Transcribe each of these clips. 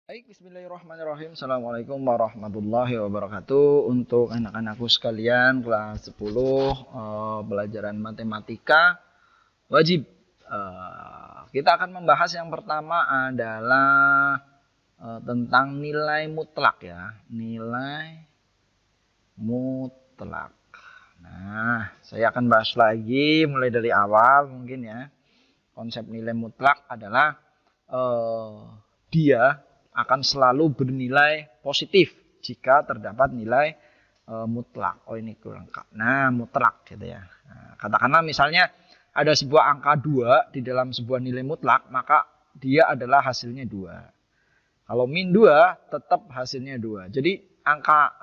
Baik, bismillahirrahmanirrahim. Assalamualaikum warahmatullahi wabarakatuh. Untuk anak-anakku sekalian, kelas 10, pelajaran matematika wajib. Kita akan membahas yang pertama adalah tentang nilai mutlak ya. Nilai mutlak. Nah, saya akan bahas lagi mulai dari awal mungkin ya. Konsep nilai mutlak adalah dia akan selalu bernilai positif jika terdapat nilai mutlak. Oh ini kurang. Nah, mutlak gitu ya. Nah, katakanlah misalnya ada sebuah angka 2 di dalam sebuah nilai mutlak, maka dia adalah hasilnya 2. Kalau min 2 tetap hasilnya 2. Jadi angka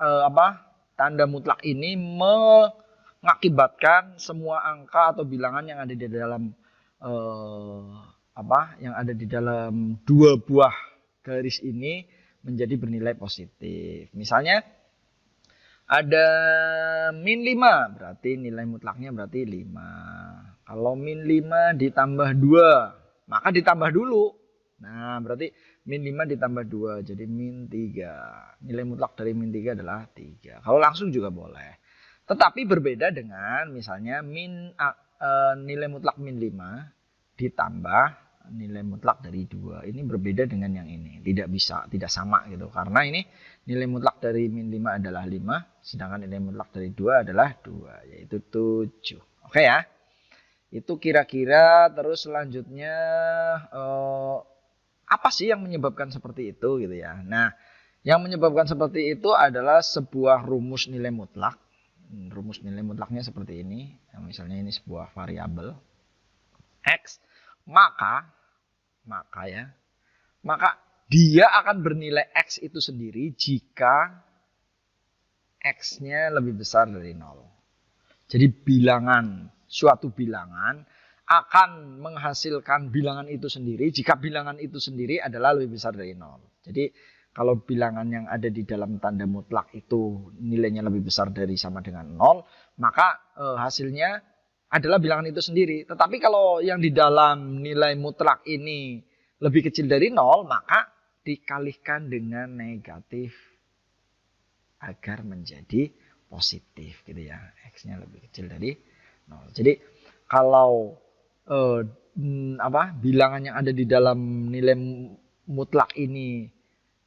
tanda mutlak ini mengakibatkan semua angka atau bilangan yang ada di dalam yang ada di dalam dua buah garis ini menjadi bernilai positif. Misalnya ada min 5, berarti nilai mutlaknya berarti 5. Kalau min 5 ditambah 2, maka ditambah dulu. Nah, berarti min 5 ditambah 2, jadi min 3. Nilai mutlak dari min 3 adalah 3. Kalau langsung juga boleh. Tetapi berbeda dengan misalnya nilai mutlak min 5 ditambah nilai mutlak dari 2. Ini berbeda dengan yang ini. Tidak bisa, tidak sama gitu. Karena ini nilai mutlak dari min 5 adalah 5. Sedangkan nilai mutlak dari 2 adalah 2. Yaitu 7. Oke ya. Itu kira-kira terus selanjutnya apa sih yang menyebabkan seperti itu gitu ya. Nah, yang menyebabkan seperti itu adalah sebuah rumus nilai mutlak. Rumus nilai mutlaknya seperti ini. Misalnya ini sebuah variabel X. Maka dia akan bernilai X itu sendiri jika X-nya lebih besar dari 0. Jadi suatu bilangan akan menghasilkan bilangan itu sendiri jika bilangan itu sendiri adalah lebih besar dari 0. Jadi kalau bilangan yang ada di dalam tanda mutlak itu nilainya lebih besar dari sama dengan 0, maka hasilnya adalah bilangan itu sendiri. Tetapi kalau yang di dalam nilai mutlak ini lebih kecil dari 0, maka dikalikan dengan negatif agar menjadi positif gitu ya. X-nya lebih kecil dari 0. Jadi kalau bilangan yang ada di dalam nilai mutlak ini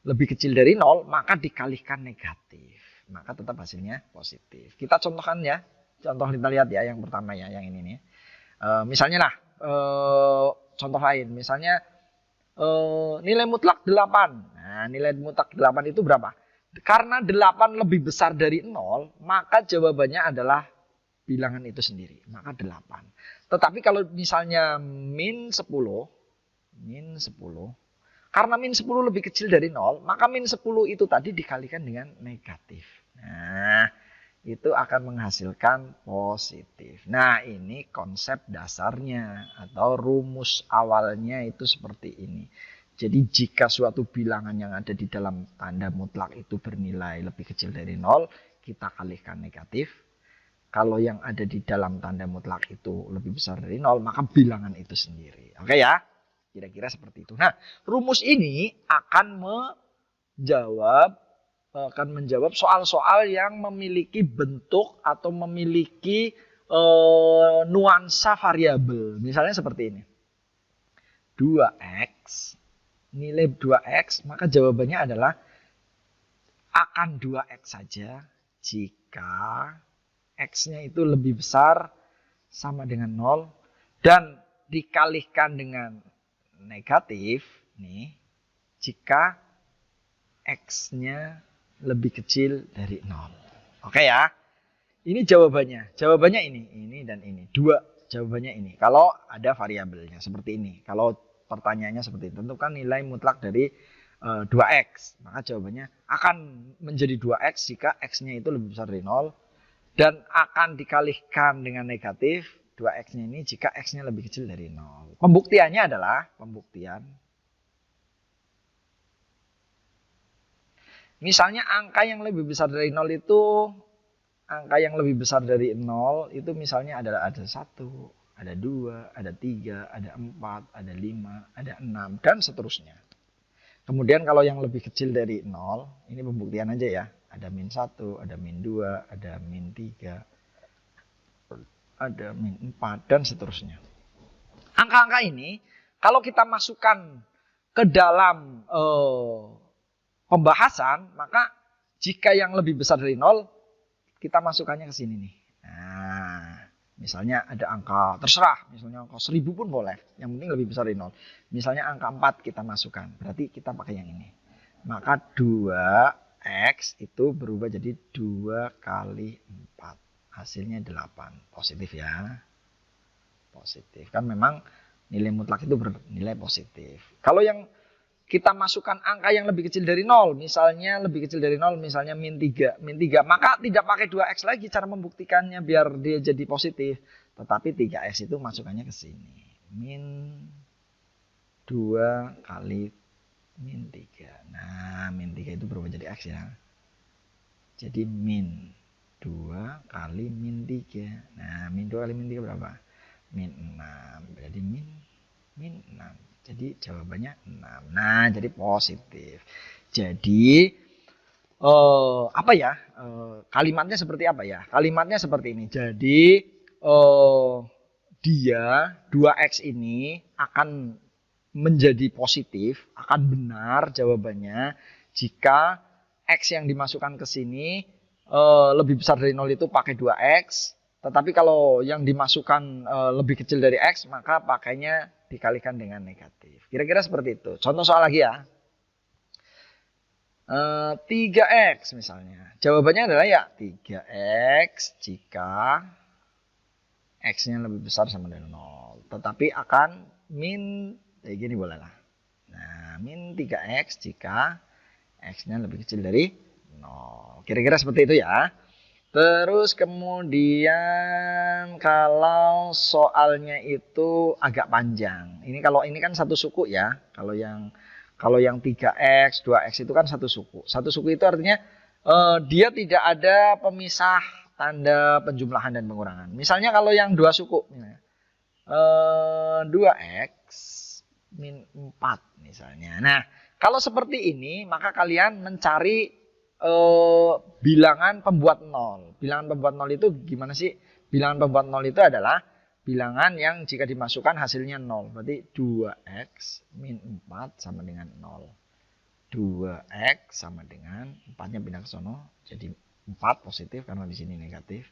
lebih kecil dari 0, maka dikalikan negatif. Maka tetap hasilnya positif. Kita contohkan ya. Contoh kita lihat ya yang pertama ya, yang ini nih. Misalnya contoh lain. Misalnya nilai mutlak 8. Nah, nilai mutlak 8 itu berapa? Karena 8 lebih besar dari 0, maka jawabannya adalah bilangan itu sendiri. Maka 8. Tetapi kalau misalnya min 10, karena min 10 lebih kecil dari 0, maka min 10 itu tadi dikalikan dengan negatif. Nah, itu akan menghasilkan positif. Nah, ini konsep dasarnya atau rumus awalnya itu seperti ini. Jadi jika suatu bilangan yang ada di dalam tanda mutlak itu bernilai lebih kecil dari 0, kita kalikan negatif. Kalau yang ada di dalam tanda mutlak itu lebih besar dari 0, maka bilangan itu sendiri. Oke ya? Kira-kira seperti itu. Nah, rumus ini akan menjawab soal-soal yang memiliki bentuk atau memiliki nuansa variabel. Misalnya seperti ini. 2x, nilai 2x, maka jawabannya adalah akan 2x saja jika x-nya itu lebih besar sama dengan 0 dan dikalikan dengan negatif nih jika x-nya lebih kecil dari 0. Oke ya. Ini jawabannya. Jawabannya ini dan ini. Dua jawabannya ini. Kalau ada variabelnya seperti ini. Kalau pertanyaannya seperti itu. Tentukan nilai mutlak dari 2x. Maka jawabannya akan menjadi 2x jika x-nya itu lebih besar dari 0. Dan akan dikalikan dengan negatif 2x-nya ini jika x-nya lebih kecil dari 0. Pembuktiannya adalah misalnya angka yang lebih besar dari 0 itu misalnya adalah ada 1, ada 2, ada 3, ada 4, ada 5, ada 6 dan seterusnya. Kemudian kalau yang lebih kecil dari 0, ini pembuktian aja ya. Ada min 1, ada min 2, ada min 3, ada min 4, dan seterusnya. Angka-angka ini, kalau kita masukkan ke dalam pembahasan, maka jika yang lebih besar dari 0, kita masukkannya ke sini nih. Nah, misalnya ada angka, terserah, misalnya angka 1000 pun boleh. Yang penting lebih besar dari 0. Misalnya angka 4 kita masukkan, berarti kita pakai yang ini. Maka 2x itu berubah jadi 2 kali 4. Hasilnya 8. Positif ya. Positif. Kan memang nilai mutlak itu bernilai positif. Kalau yang kita masukkan angka yang lebih kecil dari 0, misalnya lebih kecil dari 0, misalnya min 3, maka tidak pakai 2x lagi cara membuktikannya biar dia jadi positif. Tetapi 3x itu masukkannya ke sini. Min 2 kali min 3. Nah, min 3 itu berubah jadi x ya. Jadi min 2 kali min 3. Nah, min 2 kali min 3 berapa? Min 6. Berarti min 6. Jadi jawabannya 6. Nah, jadi positif. Jadi apa ya? Kalimatnya seperti apa ya? Kalimatnya seperti ini. Jadi dia 2x ini akan menjadi positif, akan benar jawabannya jika x yang dimasukkan ke sini lebih besar dari 0 itu pakai 2x. Tetapi kalau yang dimasukkan lebih kecil dari x, maka pakainya dikalikan dengan negatif. Kira-kira seperti itu. Contoh soal lagi ya. 3x misalnya. Jawabannya adalah ya 3x jika x-nya lebih besar sama dengan 0. Tetapi akan min, kayak gini boleh lah. Nah, min 3x jika x-nya lebih kecil dari 0. Kira-kira seperti itu ya. Terus kemudian kalau soalnya itu agak panjang. Ini kalau ini kan satu suku ya. Kalau yang 3x, 2x itu kan satu suku. Satu suku itu artinya dia tidak ada pemisah tanda penjumlahan dan pengurangan. Misalnya kalau yang dua suku 2x min 4 misalnya. Nah, kalau seperti ini maka kalian mencari bilangan pembuat 0. Bilangan pembuat 0 itu gimana sih? Bilangan pembuat 0 itu adalah bilangan yang jika dimasukkan hasilnya 0. Berarti 2x min 4 sama dengan 0. 2x sama dengan 4-nya pindah ke sono. Jadi 4 positif karena di sini negatif.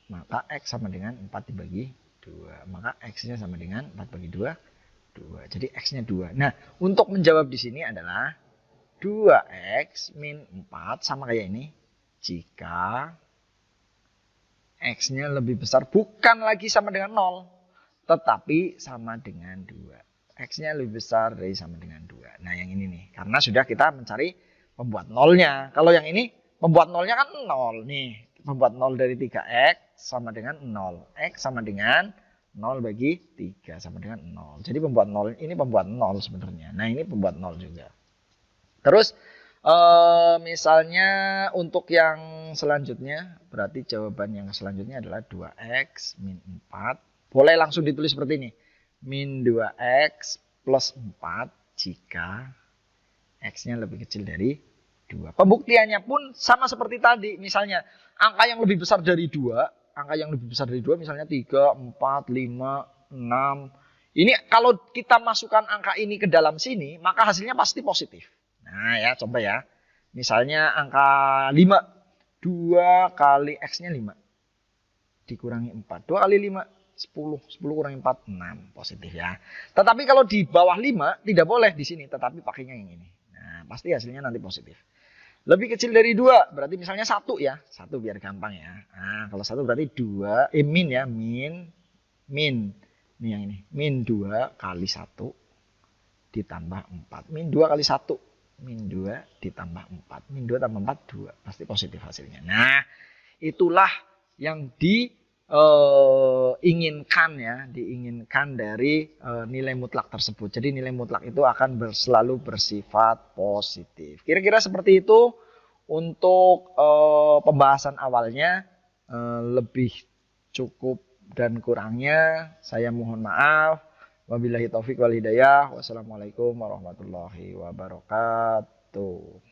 Maka x sama dengan 4 dibagi 2. Maka x-nya sama dengan 4 bagi 2. 2. Jadi x-nya 2. Nah, untuk menjawab di sini adalah 2x min 4 sama kayak ini. Jika x-nya lebih besar, bukan lagi sama dengan 0. Tetapi sama dengan 2. X-nya lebih besar dari sama dengan 2. Nah yang ini nih. Karena sudah kita mencari pembuat 0-nya. Kalau yang ini pembuat 0-nya kan 0. Nih pembuat 0 dari 3x sama dengan 0. X sama dengan 0 bagi 3 sama dengan 0. Jadi pembuat 0 ini pembuat 0 sebenarnya. Nah ini pembuat 0 juga. Terus misalnya untuk yang selanjutnya, berarti jawaban yang selanjutnya adalah 2x min 4. Boleh langsung ditulis seperti ini. Min 2x plus 4 jika x-nya lebih kecil dari 2. Pembuktiannya pun sama seperti tadi. Misalnya angka yang lebih besar dari 2. Angka yang lebih besar dari 2 misalnya 3, 4, 5, 6. Ini kalau kita masukkan angka ini ke dalam sini, maka hasilnya pasti positif. Nah ya coba ya. Misalnya angka 5. 2 kali x-nya 5. Dikurangi 4. 2 kali 5. 10. 10 kurangi 4. 6. Positif ya. Tetapi kalau di bawah 5 tidak boleh di sini. Tetapi pakainya yang ini. Nah pasti hasilnya nanti positif. Lebih kecil dari 2. Berarti misalnya 1 ya. 1 biar gampang ya. Nah kalau 1 berarti 2. Min ya. Min. Ini yang ini. Min 2 kali 1 ditambah 4. Min 2 kali 1. Min 2 ditambah 4. Min 2 tambah 4, 2. Pasti positif hasilnya. Nah, itulah yang diinginkan ya. Diinginkan dari nilai mutlak tersebut. Jadi nilai mutlak itu akan selalu bersifat positif. Kira-kira seperti itu untuk pembahasan awalnya. Lebih cukup dan kurangnya saya mohon maaf. Wabillahi taufik wal hidayah. Wassalamualaikum warahmatullahi wabarakatuh.